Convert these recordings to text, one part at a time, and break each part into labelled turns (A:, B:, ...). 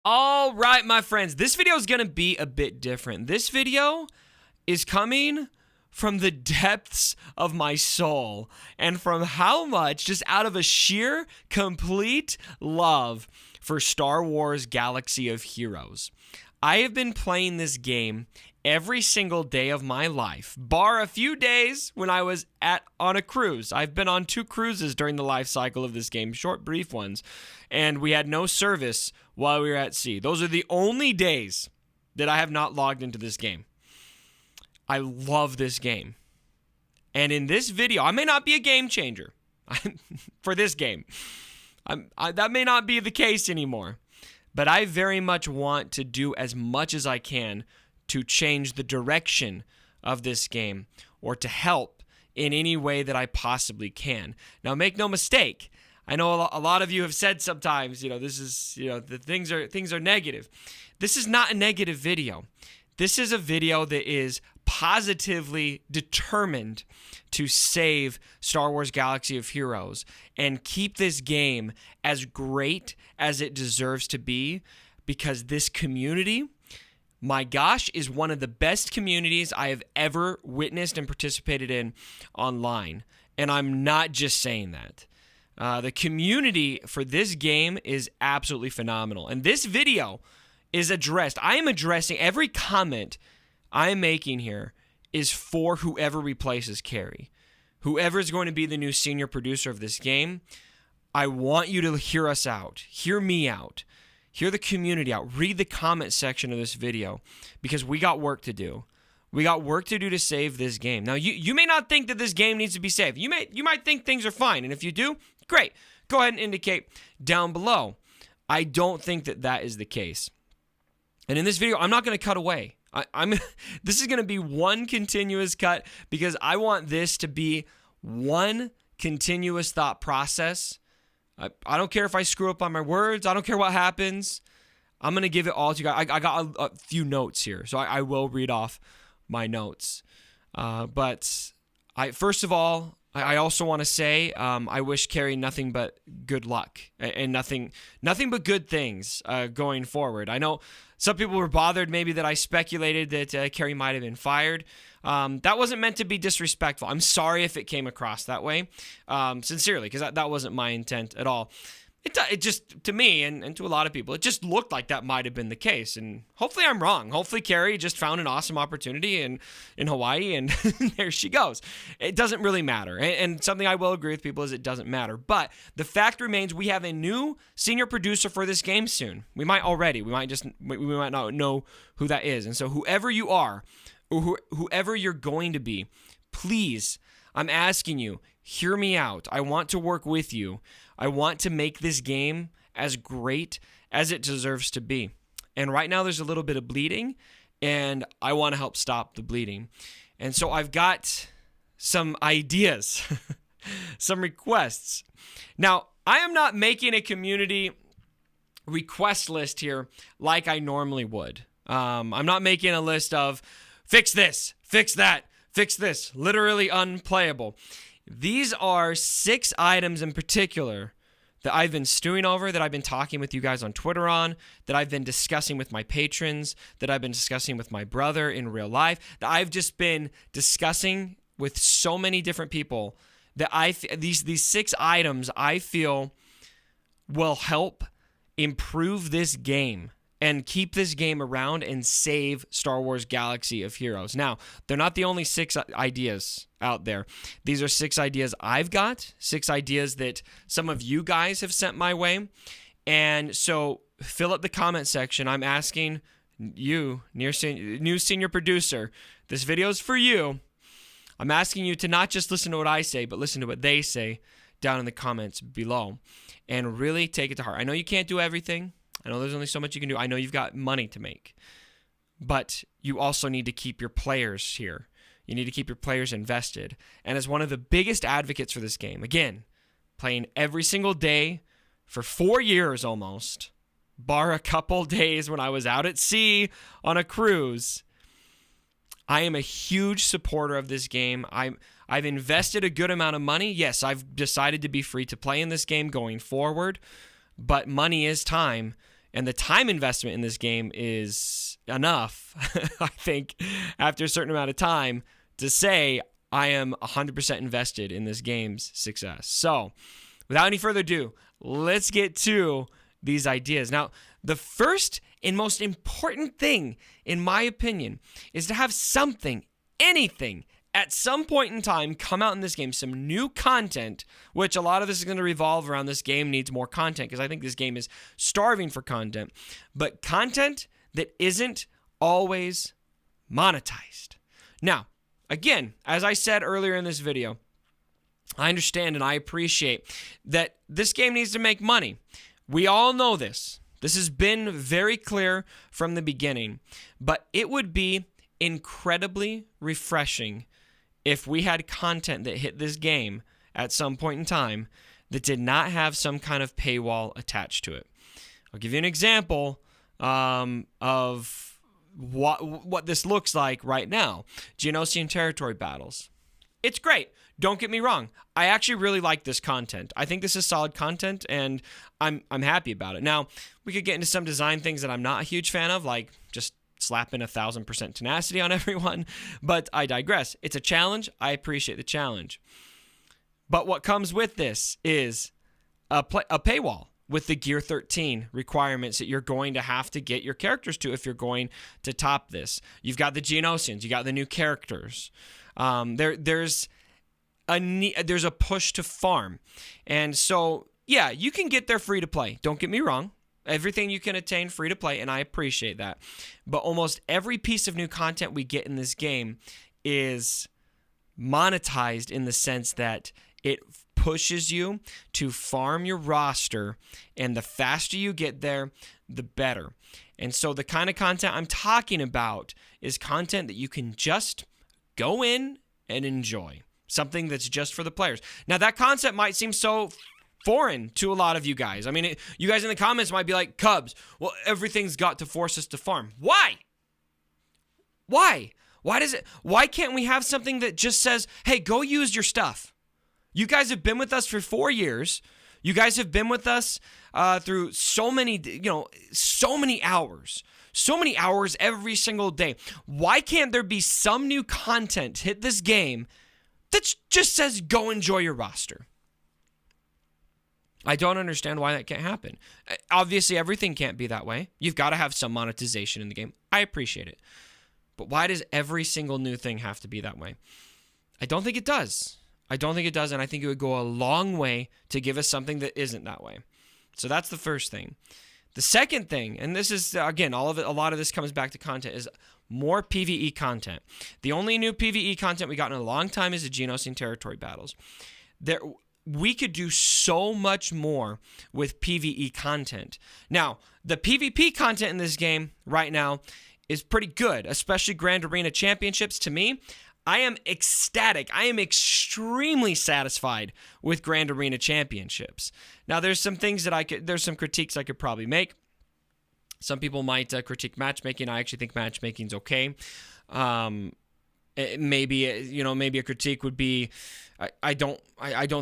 A: All right, my friends, this video is going to be a bit different. This video is coming from the depths of my soul and from how much, just out of a sheer, complete love for Star Wars Galaxy of Heroes. I have been playing this game every single day of my life, bar a few days when I was on a cruise. I've been on 2 cruises during the life cycle of this game, short, brief ones, and we had no service while we were at sea. Those are the only days that I have not logged into this game. I love this game. And in this video, I may not be a game changer for this game. That may not be the case anymore. But I very much want to do as much as I can to change the direction of this game or to help in any way that I possibly can. Now, make no mistake. I know a lot of you have said sometimes, this is, the things are negative. This is not a negative video. This is a video that is positively determined to save Star Wars Galaxy of Heroes and keep this game as great as it deserves to be, because this community, my gosh, is one of the best communities I have ever witnessed and participated in online. And I'm not just saying that. The community for this game is absolutely phenomenal. And this video is addressed. I am addressing every comment I'm making here is for whoever replaces Carrie. Whoever is going to be the new senior producer of this game, I want you to hear us out. Hear me out. Hear the community out. Read the comment section of this video, because we got work to do. We got work to do to save this game. Now, you may not think that this game needs to be saved. You might think things are fine, and if you do, great. Go ahead and indicate down below. I don't think that is the case. And in this video, I'm not going to cut away. This is going to be one continuous cut, because I want this to be one continuous thought process. I don't care if I screw up on my words. I don't care what happens. I'm going to give it all to you guys. I got a few notes here, so I will read off my notes. But first of all, I also want to say I wish Carrie nothing but good luck and nothing but good things going forward. I know some people were bothered maybe that I speculated that Carrie might have been fired. That wasn't meant to be disrespectful. I'm sorry if it came across that way, sincerely, because that wasn't my intent at all. It just, to me and to a lot of people, it just looked like that might have been the case. And hopefully I'm wrong. Hopefully Carrie just found an awesome opportunity in Hawaii, and there she goes. It doesn't really matter. And something I will agree with people is it doesn't matter. But the fact remains, we have a new senior producer for this game soon. We might already. We might not know who that is. And so whoever you are, or whoever you're going to be, please, I'm asking you, hear me out. I want to work with you. I want to make this game as great as it deserves to be. And right now there's a little bit of bleeding, and I want to help stop the bleeding. And so I've got some ideas, some requests. Now, I am not making a community request list here like I normally would. I'm not making a list of fix this, fix that, fix this, literally unplayable. These are 6 items in particular that I've been stewing over, that I've been talking with you guys on Twitter on, that I've been discussing with my patrons, that I've been discussing with my brother in real life, that I've just been discussing with so many different people, that these 6 items I feel will help improve this game and keep this game around and save Star Wars Galaxy of Heroes. Now, they're not the only 6 ideas out there. These are 6 ideas I've got, 6 ideas that some of you guys have sent my way. And so fill up the comment section. I'm asking you, new senior producer, this video is for you. I'm asking you to not just listen to what I say, but listen to what they say down in the comments below and really take it to heart. I know you can't do everything. I know there's only so much you can do. I know you've got money to make, but you also need to keep your players here. You need to keep your players invested. And as one of the biggest advocates for this game, again, playing every single day for 4 years almost, bar a couple days when I was out at sea on a cruise, I am a huge supporter of this game. I've invested a good amount of money. Yes, I've decided to be free to play in this game going forward, but money is time. And the time investment in this game is enough, I think, after a certain amount of time to say I am 100% invested in this game's success. So, without any further ado, let's get to these ideas. Now, the first and most important thing, in my opinion, is to have something, anything, at some point in time come out in this game, some new content, which a lot of this is going to revolve around this game needs more content, because I think this game is starving for content, but content that isn't always monetized. Now, again, as I said earlier in this video, I understand and I appreciate that this game needs to make money. We all know this. This has been very clear from the beginning, but it would be incredibly refreshing if we had content that hit this game at some point in time that did not have some kind of paywall attached to it. I'll give you an example of what this looks like right now. Geonosian territory battles. It's great. Don't get me wrong. I actually really like this content. I think this is solid content, and I'm happy about it. Now, we could get into some design things that I'm not a huge fan of, like just slapping 1,000% tenacity on everyone, but I digress. It's a challenge. I appreciate the challenge. But what comes with this is a paywall with the Gear 13 requirements that you're going to have to get your characters to if you're going to top this. You've got the Geonosians. You got the new characters. There's a push to farm. And so, yeah, you can get there free to play. Don't get me wrong. Everything you can attain free to play, and I appreciate that. But almost every piece of new content we get in this game is monetized in the sense that it pushes you to farm your roster, and the faster you get there, the better. And so the kind of content I'm talking about is content that you can just go in and enjoy. Something that's just for the players. Now, that concept might seem so foreign to a lot of you guys. I mean, you guys in the comments might be like, Cubs, well, everything's got to force us to farm. Why? Why can't we have something that just says, hey, go use your stuff? You guys have been with us for 4 years. You guys have been with us through so many hours. So many hours every single day. Why can't there be some new content hit this game that just says, go enjoy your roster? I don't understand why that can't happen. Obviously, everything can't be that way. You've got to have some monetization in the game. I appreciate it. But why does every single new thing have to be that way? I don't think it does. And I think it would go a long way to give us something that isn't that way. So that's the first thing. The second thing, and this is, again, a lot of this comes back to content, is more PvE content. The only new PvE content we got in a long time is the Geonosian territory battles. We could do so much more with PvE content. Now, the PvP content in this game right now is pretty good, especially Grand Arena Championships. To me, I am ecstatic. I am extremely satisfied with Grand Arena Championships. Now, there's some critiques I could probably make. Some people might critique matchmaking. I actually think matchmaking's okay. Maybe a critique would be, I don't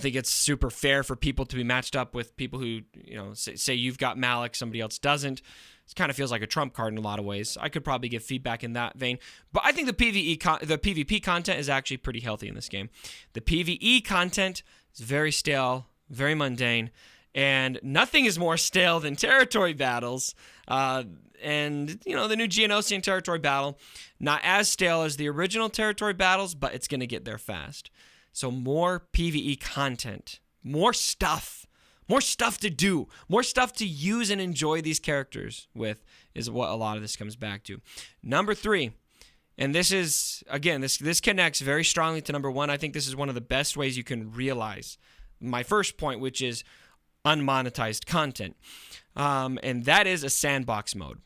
A: think it's super fair for people to be matched up with people who, say you've got Malik, somebody else doesn't. It kind of feels like a trump card in a lot of ways. I could probably give feedback in that vein, but I think the PvP content is actually pretty healthy in this game. The PvE content is very stale, very mundane, and nothing is more stale than territory battles. And, the new Geonosian territory battle, not as stale as the original territory battles, but it's going to get there fast. So more PvE content, more stuff to do, more stuff to use and enjoy these characters with is what a lot of this comes back to. Number 3, and this is, again, this connects very strongly to number 1. I think this is one of the best ways you can realize my first point, which is unmonetized content. And that is a sandbox mode.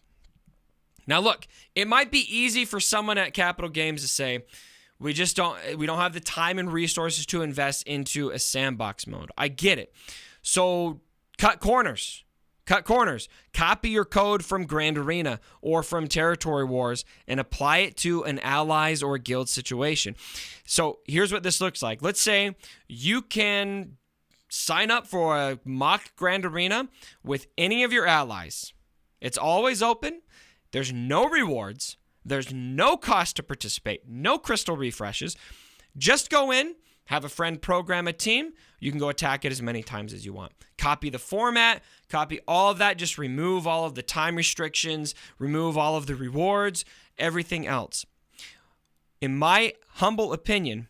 A: Now look, it might be easy for someone at Capital Games to say, we don't have the time and resources to invest into a sandbox mode. I get it. So cut corners. Copy your code from Grand Arena or from Territory Wars and apply it to an allies or guild situation. So here's what this looks like. Let's say you can sign up for a mock Grand Arena with any of your allies. It's always open. There's no rewards. There's no cost to participate. No crystal refreshes. Just go in, have a friend program a team. You can go attack it as many times as you want. Copy the format, copy all of that. Just remove all of the time restrictions, remove all of the rewards, everything else. In my humble opinion,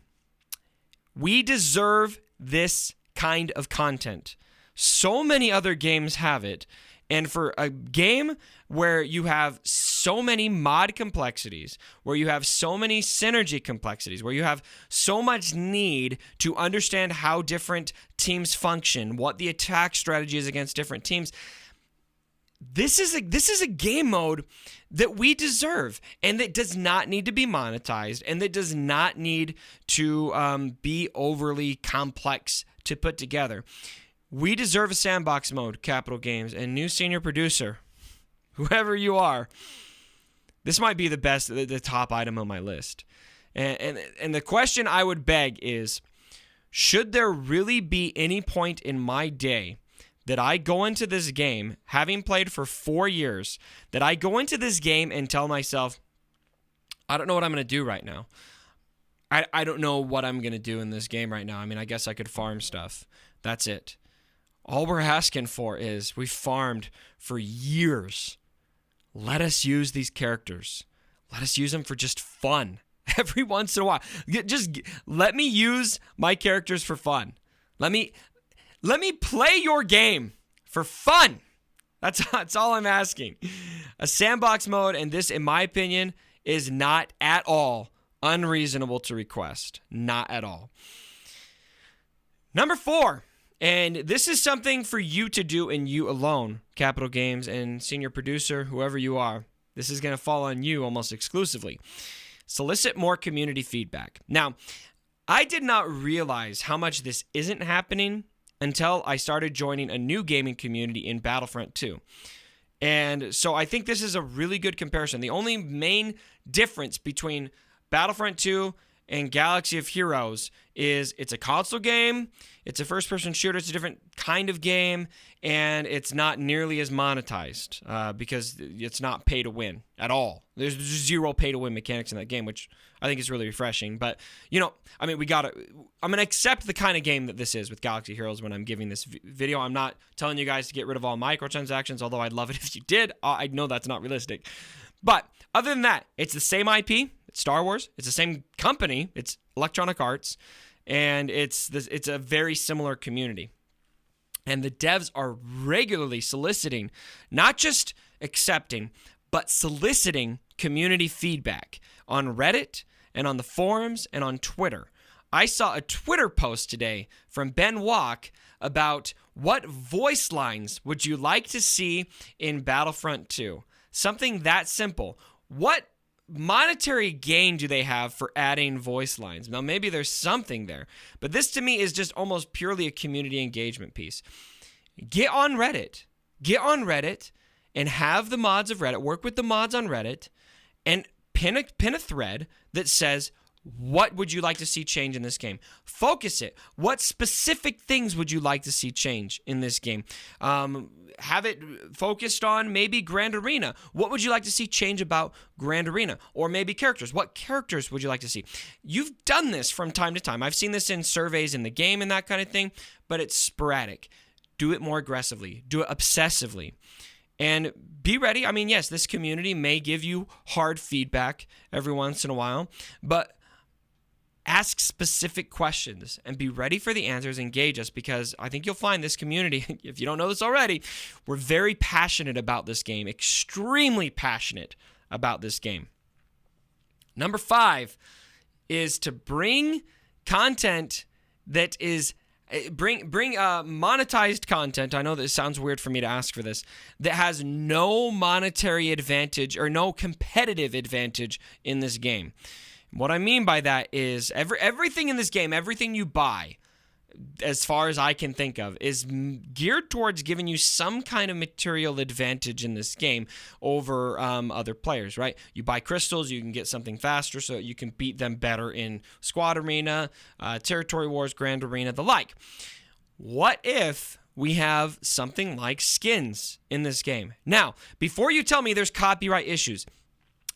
A: we deserve this kind of content. So many other games have it. And for a game where you have so many mod complexities, where you have so many synergy complexities, where you have so much need to understand how different teams function, what the attack strategy is against different teams, this is a game mode that we deserve, and that does not need to be monetized, and that does not need to be overly complex to put together. We deserve a Sandbox Mode, Capital Games, and new senior producer, whoever you are. This might be the top item on my list. And the question I would beg is, should there really be any point in my day that I go into this game, having played for 4 years, that I go into this game and tell myself, I don't know what I'm going to do right now. I don't know what I'm going to do in this game right now. I mean, I guess I could farm stuff. That's it. All we're asking for is we farmed for years. Let us use these characters. Let us use them for just fun every once in a while. Just let me use my characters for fun. Let me play your game for fun. That's all I'm asking. A Sandbox Mode, and this, in my opinion, is not at all unreasonable to request. Not at all. Number 4. And this is something for you to do and you alone, Capital Games and senior producer, whoever you are. This is going to fall on you almost exclusively. Solicit more community feedback. Now, I did not realize how much this isn't happening until I started joining a new gaming community in Battlefront 2. And so I think this is a really good comparison. The only main difference between Battlefront 2 and Galaxy of Heroes is it's a console game, it's a first-person shooter, it's a different kind of game, and it's not nearly as monetized because it's not pay to win at all. There's zero pay to win mechanics in that game, which I think is really refreshing. But, you know, I mean, I'm going to accept the kind of game that this is with Galaxy Heroes when I'm giving this video. I'm not telling you guys to get rid of all microtransactions, although I'd love it if you did. I know that's not realistic. But other than that, it's the same IP. It's Star Wars. It's the same company. It's Electronic Arts. And it's a very similar community. And the devs are regularly soliciting, not just accepting, but soliciting community feedback on Reddit and on the forums and on Twitter. I saw a Twitter post today from Ben Walk about what voice lines would you like to see in Battlefront 2? Something that simple. What monetary gain do they have for adding voice lines? Now, maybe there's something there, but this to me is just almost purely a community engagement piece. Get on Reddit. Get on Reddit and have the mods of Reddit, work with the mods on Reddit, and pin a thread that says, what would you like to see change in this game? Focus it. What specific things would you like to see change in this game? Have it focused on maybe Grand Arena. What would you like to see change about Grand Arena? Or maybe characters. What characters would you like to see? You've done this from time to time. I've seen this in surveys in the game and that kind of thing, but it's sporadic. Do it more aggressively. Do it obsessively. And be ready. I mean, yes, this community may give you hard feedback every once in a while, but ask specific questions and be ready for the answers. Engage us, because I think you'll find this community, if you don't know this already, we're very passionate about this game, extremely passionate about this game. Number 5 is to bring content that is bring monetized content. I know that it sounds weird for me to ask for this, that has no monetary advantage or no competitive advantage in this game. What I mean by that is everything in this game, everything you buy, as far as I can think of, is geared towards giving you some kind of material advantage in this game over other players, right? You buy crystals, you can get something faster so you can beat them better in Squad Arena, Territory Wars, Grand Arena, the like. What if we have something like skins in this game. Now, before you tell me there's copyright issues,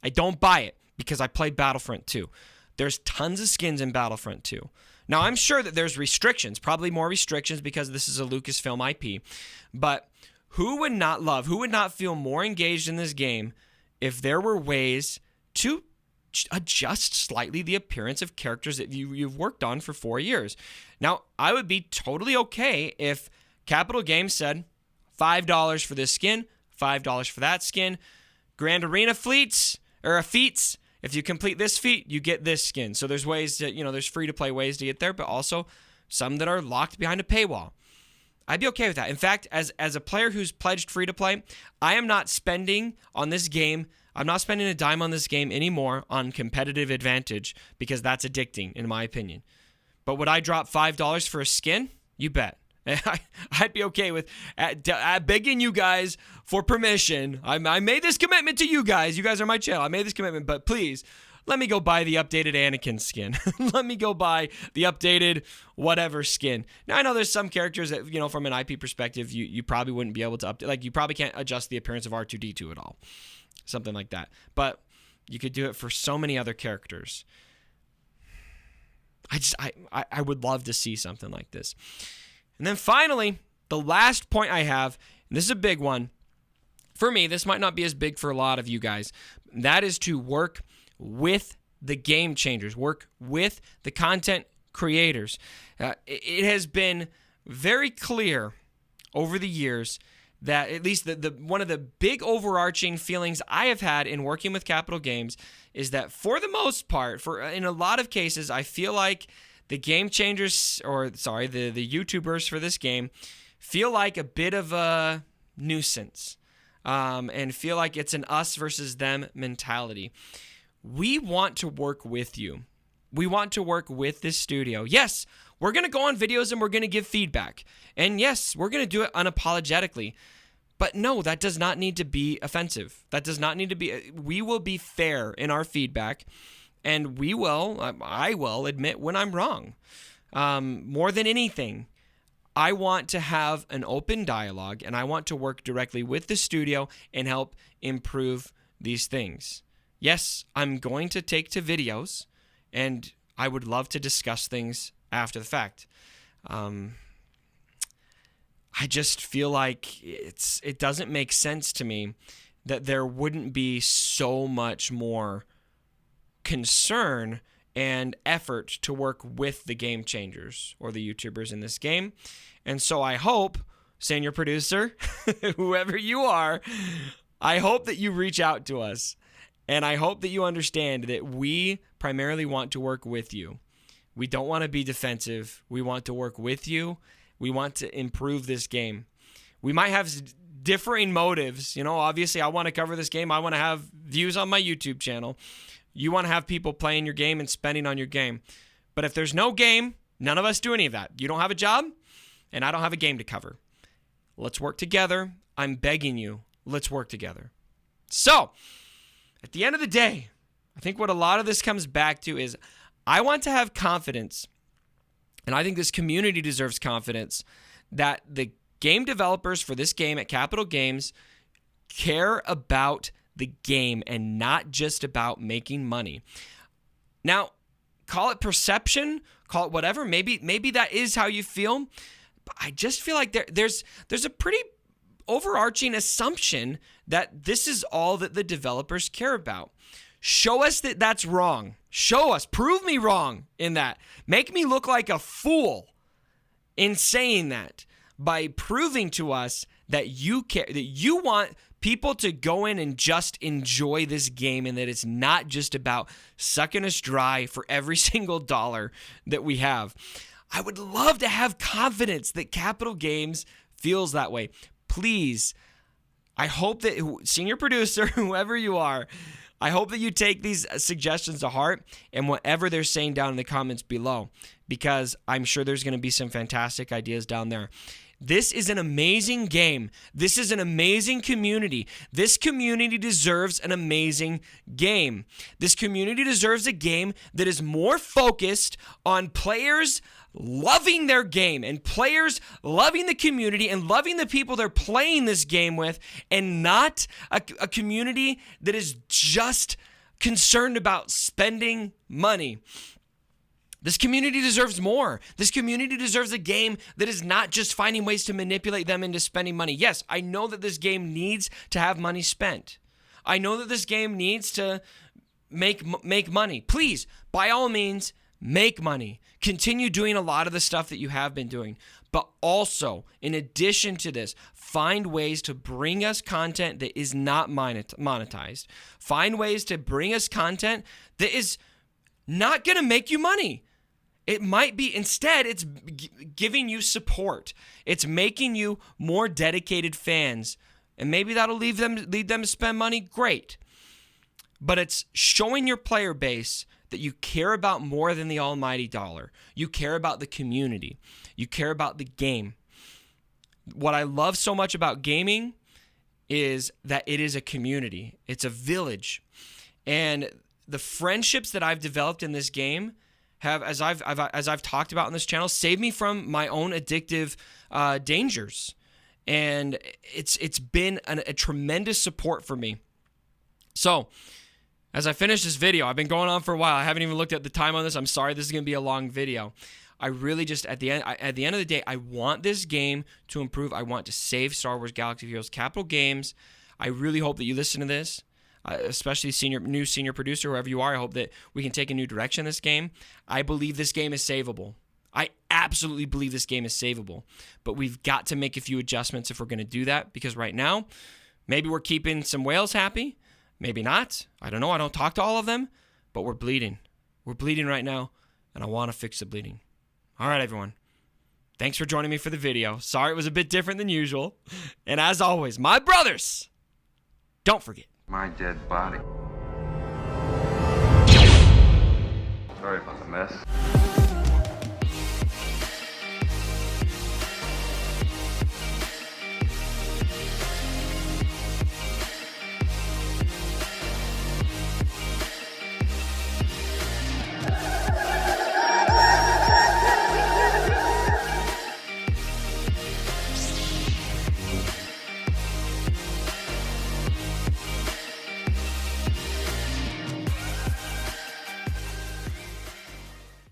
A: I don't buy it because I played Battlefront 2. There's tons of skins in Battlefront 2. Now, I'm sure that there's restrictions, probably more restrictions because this is a Lucasfilm IP. But who would not feel more engaged in this game if there were ways to adjust slightly the appearance of characters that you've worked on for 4 years? Now, I would be totally okay if Capital Games said $5 for this skin, $5 for that skin, Grand Arena feats. If you complete this feat, you get this skin. So there's ways to, there's free-to-play ways to get there, but also some that are locked behind a paywall. I'd be okay with that. In fact, as a player who's pledged free-to-play, I am not spending on this game. I'm not spending a dime on this game anymore on competitive advantage because that's addicting, in my opinion. But would I drop $5 for a skin? You bet. I'd be okay with begging you guys for permission. I made this commitment to you guys. You guys are my channel. I made this commitment, but please let me go buy the updated Anakin skin. Let me go buy the updated whatever skin. Now, I know there's some characters that, from an IP perspective, you probably wouldn't be able to update. Like, you probably can't adjust the appearance of R2-D2 at all. Something like that. But you could do it for so many other characters. I would love to see something like this. And then finally, the last point I have, and this is a big one. For me, this might not be as big for a lot of you guys. That is to work with the game changers, work with the content creators. It has been very clear over the years that at least the one of the big overarching feelings I have had in working with Capital Games is that for the most part, in a lot of cases, I feel like the game changers, the YouTubers for this game feel like a bit of a nuisance and feel like it's an us versus them mentality. We want to work with you. We want to work with this studio. Yes, we're going to go on videos and we're going to give feedback. And yes, we're going to do it unapologetically. But no, that does not need to be offensive. That does not need to be. We will be fair in our feedback. And I will admit when I'm wrong. More than anything, I want to have an open dialogue and I want to work directly with the studio and help improve these things. Yes, I'm going to take to videos and I would love to discuss things after the fact. I just feel like it doesn't make sense to me that there wouldn't be so much more concern and effort to work with the game changers or the YouTubers in this game. And so I hope, senior producer, whoever you are, I hope that you reach out to us. And I hope that you understand that we primarily want to work with you. We don't want to be defensive. We want to work with you. We want to improve this game. We might have differing motives. Obviously, I want to cover this game. I want to have views on my YouTube channel. You want to have people playing your game and spending on your game. But if there's no game, none of us do any of that. You don't have a job, and I don't have a game to cover. Let's work together. I'm begging you, let's work together. So, at the end of the day, I think what a lot of this comes back to is I want to have confidence, and I think this community deserves confidence, that the game developers for this game at Capital Games care about the game and not just about making money. Now, call it perception, call it whatever. Maybe that is how you feel. But I just feel like there's a pretty overarching assumption that this is all that the developers care about. Show us that that's wrong. Show us. Prove me wrong in that. Make me look like a fool in saying that by proving to us that you care, that you want people to go in and just enjoy this game and that it's not just about sucking us dry for every single dollar that we have. I would love to have confidence that Capital Games feels that way. Please, I hope that senior producer, whoever you are, I hope that you take these suggestions to heart and whatever they're saying down in the comments below, because I'm sure there's going to be some fantastic ideas down there. This is an amazing game. This is an amazing community. This community deserves an amazing game. This community deserves a game that is more focused on players loving their game and players loving the community and loving the people they're playing this game with, and not a community that is just concerned about spending money. This community deserves more. This community deserves a game that is not just finding ways to manipulate them into spending money. Yes, I know that this game needs to have money spent. I know that this game needs to make money. Please, by all means, make money. Continue doing a lot of the stuff that you have been doing. But also, in addition to this, find ways to bring us content that is not monetized. Find ways to bring us content that is not going to make you money. It might be, instead, it's giving you support. It's making you more dedicated fans. And maybe that'll lead them to spend money. Great. But it's showing your player base that you care about more than the almighty dollar. You care about the community. You care about the game. What I love so much about gaming is that it is a community. It's a village. And the friendships that I've developed in this game have, as I've talked about on this channel, saved me from my own addictive dangers. And it's been a tremendous support for me. So, as I finish this video, I've been going on for a while. I haven't even looked at the time on this. I'm sorry, this is going to be a long video. I really just, at the end of the day, I want this game to improve. I want to save Star Wars Galaxy of Heroes Capital Games. I really hope that you listen to this, especially new senior producer, whoever you are. I hope that we can take a new direction in this game. I believe this game is savable. I absolutely believe this game is savable. But we've got to make a few adjustments if we're going to do that, because right now, maybe we're keeping some whales happy. Maybe not. I don't know. I don't talk to all of them, but we're bleeding. We're bleeding right now, and I want to fix the bleeding. All right, everyone. Thanks for joining me for the video. Sorry it was a bit different than usual. And as always, my brothers, don't forget.
B: My dead body. Sorry about the mess.